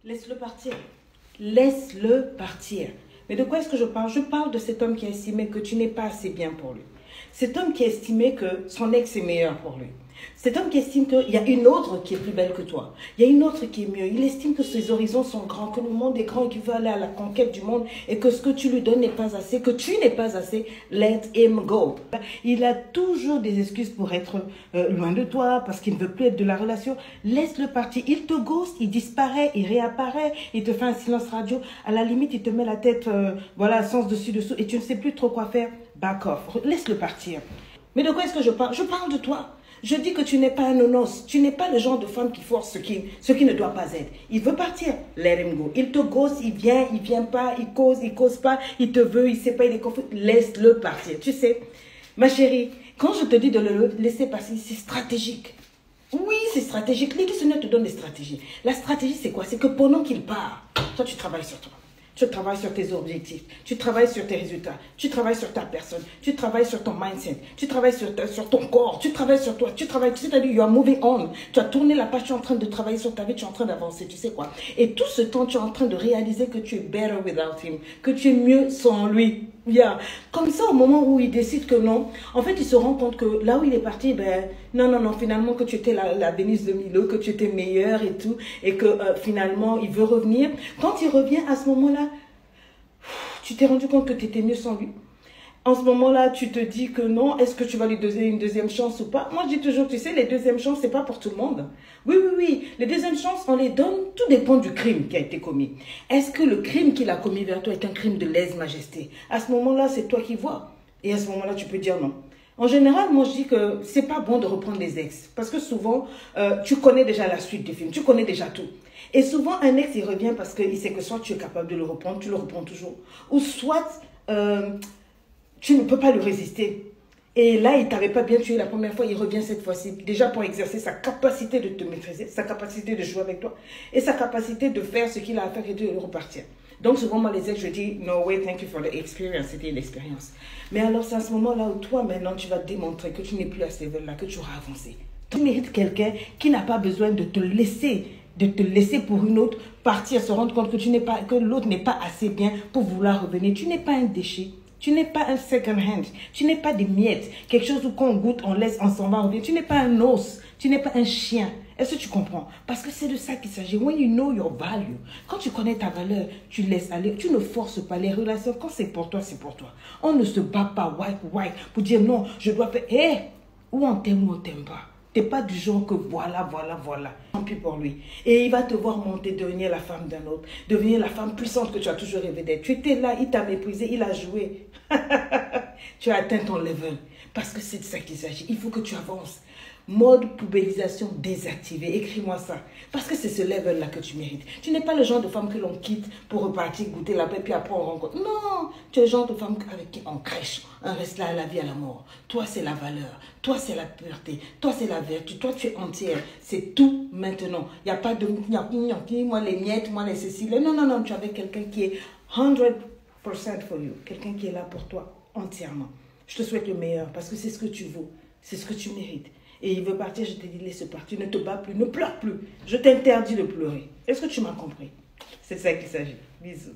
Laisse-le partir. Laisse-le partir. Mais de quoi est-ce que je parle? Je parle de cet homme qui a estimé que tu n'es pas assez bien pour lui. Cet homme qui a estimé que son ex est meilleur pour lui. Cet homme qui estime qu'il y a une autre qui est plus belle que toi. Il y a une autre qui est mieux. Il estime que ses horizons sont grands, que le monde est grand et qu'il veut aller à la conquête du monde et que ce que tu lui donnes n'est pas assez, que tu n'es pas assez. Let him go. Il a toujours des excuses pour être loin de toi, parce qu'il ne veut plus être de la relation. Laisse-le partir. Il te ghost, il disparaît, il réapparaît, il te fait un silence radio. À la limite, il te met la tête, voilà, sens dessus-dessous et tu ne sais plus trop quoi faire. Back off. Laisse-le partir. Mais de quoi est-ce que je parle? Je parle de toi. Je dis que tu n'es pas un nonos. Tu n'es pas le genre de femme qui force ce qui ne doit pas être. Il veut partir. Let him go. Il te gosse, il vient pas, il cause pas, il te veut, il sait pas, il est confus. Laisse-le partir. Tu sais, ma chérie, quand je te dis de le laisser passer, c'est stratégique. Oui, c'est stratégique. Les Seigneur te donne des stratégies. La stratégie, c'est quoi? C'est que pendant qu'il part, toi, tu travailles sur toi. Tu travailles sur tes objectifs, tu travailles sur tes résultats, tu travailles sur ta personne, tu travailles sur ton mindset, tu travailles sur ton corps, tu travailles sur toi, tu travailles, c'est-à-dire, you are moving on. Tu as tourné la page, tu es en train de travailler sur ta vie, tu es en train d'avancer, tu sais quoi. Et tout ce temps, tu es en train de réaliser que tu es better without him, que tu es mieux sans lui. Yeah. Comme ça, au moment où il décide que non, en fait, il se rend compte que là où il est parti, ben, non, finalement, que tu étais la Vénus de Milo, que tu étais meilleure et tout, et que finalement, il veut revenir. Quand il revient, à ce moment-là, tu t'es rendu compte que tu étais mieux sans lui. En ce moment-là, tu te dis que non, est-ce que tu vas lui donner une deuxième chance ou pas? Moi, je dis toujours, tu sais, les deuxièmes chances, c'est pas pour tout le monde. Oui. Les deuxièmes chances, on les donne, tout dépend du crime qui a été commis. Est-ce que le crime qu'il a commis vers toi est un crime de lèse-majesté? À ce moment-là, c'est toi qui vois. Et à ce moment-là, tu peux dire non. En général, moi, je dis que c'est pas bon de reprendre les ex. Parce que souvent, tu connais déjà la suite du film. Tu connais déjà tout. Et souvent, un ex, il revient parce qu'il sait que soit tu es capable de le reprendre, tu le reprends toujours. Ou soit, tu ne peux pas lui résister. Et là, il ne t'avait pas bien tué la première fois, il revient cette fois-ci. Déjà pour exercer sa capacité de te maîtriser, sa capacité de jouer avec toi et sa capacité de faire ce qu'il a à faire et de repartir. Donc souvent, moi, les ex, je dis, no way, thank you for the experience. C'était l'expérience. Mais alors, c'est à ce moment-là où toi, maintenant, tu vas démontrer que tu n'es plus à ce level-là, que tu auras avancé. Tu mérites quelqu'un qui n'a pas besoin de te laisser pour une autre partir, se rendre compte que l'autre n'est pas assez bien pour vouloir revenir. Tu n'es pas un déchet. Tu n'es pas un second hand. Tu n'es pas des miettes. Quelque chose où quand on goûte, on laisse, on s'en va, on revient. Tu n'es pas un os. Tu n'es pas un chien. Est-ce que tu comprends? Parce que c'est de ça qu'il s'agit. When you know your value. Quand tu connais ta valeur, tu laisses aller. Tu ne forces pas les relations. Quand c'est pour toi, c'est pour toi. On ne se bat pas pour dire non, je dois faire. Hé, ou on t'aime ou on t'aime pas. Tu n'es pas du genre que voilà. Tant pis pour lui. Et il va te voir monter, devenir la femme d'un autre. Devenir la femme puissante que tu as toujours rêvé d'être. Tu étais là, il t'a méprisé, il a joué. Tu as atteint ton level. Parce que c'est de ça qu'il s'agit. Il faut que tu avances. Mode poubellisation désactivé. Écris-moi ça. Parce que c'est ce level-là que tu mérites. Tu n'es pas le genre de femme que l'on quitte pour repartir, goûter la paix, puis après on rencontre. Non, tu es le genre de femme avec qui on crèche. On reste là à la vie, à la mort. Toi, c'est la valeur. Toi, c'est la pureté. Toi, c'est la vertu. Toi, tu es entière. C'est tout maintenant. Il n'y a pas de moi les miettes, moi les céciles. Non. Tu es avec quelqu'un qui est 100% for you. Quelqu'un qui est là pour toi entièrement. Je te souhaite le meilleur parce que c'est ce que tu vaux. C'est ce que tu mérites. Et il veut partir, je te dis, laisse partir, ne te bats plus, ne pleure plus. Je t'interdis de pleurer. Est-ce que tu m'as compris? C'est de ça qu'il s'agit. Bisous.